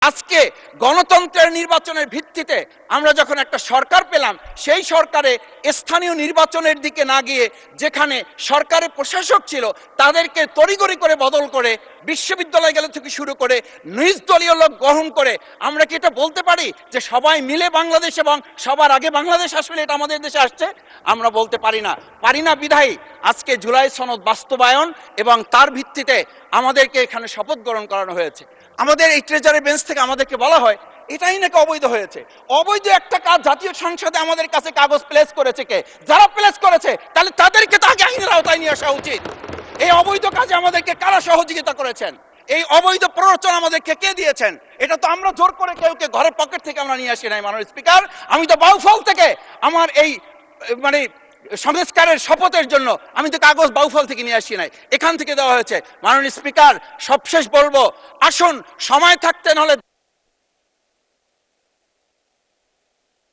আজকে গণতন্ত্রের নির্বাচনের ভিত্তিতে আমরা যখন একটা সরকার পেলাম, সেই সরকারে স্থানীয় নির্বাচনের দিকে না গিয়ে যেখানে সরকারের প্রশাসক ছিল তাদেরকে তড়িঘড়ি করে বদল করে বিশ্ববিদ্যালয় গেলে থেকে শুরু করে নিজ দলীয় লোক গ্রহণ করে আমরা কি এটা বলতে পারি যে সবাই মিলে বাংলাদেশ এবং সবার আগে বাংলাদেশ আসলে এটা আমাদের দেশে আসছে? আমরা বলতে পারি না বিধায়ী আজকে জুলাই সনদ বাস্তবায়ন এবং তার ভিত্তিতে আমাদেরকে এখানে শপথ গ্রহণ করানো হয়েছে। আমাদের এই ট্রেজারি বেঞ্চ থেকে আমাদেরকে বলা হয় এটাই নাকি অবৈধ হয়েছে। অবৈধ একটা কাজ জাতীয় সংসদে আমাদের কাছে কাগজ প্লেস করেছে কে? যারা প্লেস করেছে তাহলে তাদেরকে তো আগে আইনের আওতায় নিয়ে আসা উচিত। এই অবৈধ কাজে আমাদেরকে কারা সহযোগিতা করেছেন? এই অবৈধ প্ররোচনা আমাদেরকে কে দিয়েছেন? এটা তো আমরা জোর করে কেউকে ঘরের পকেট থেকে আমরা নিয়ে আসি নাই। মাননীয় স্পিকার, আমি তো বাউফল থেকে আমার এই মানে সংস্কারের শপথের জন্য আমি তো কাগজ বাউফল থেকে নিয়ে আসি নাই, এখান থেকে দেওয়া হয়েছে। মাননীয় স্পিকার, সবশেষ বলবো, আসুন সময় থাকতে নাহলে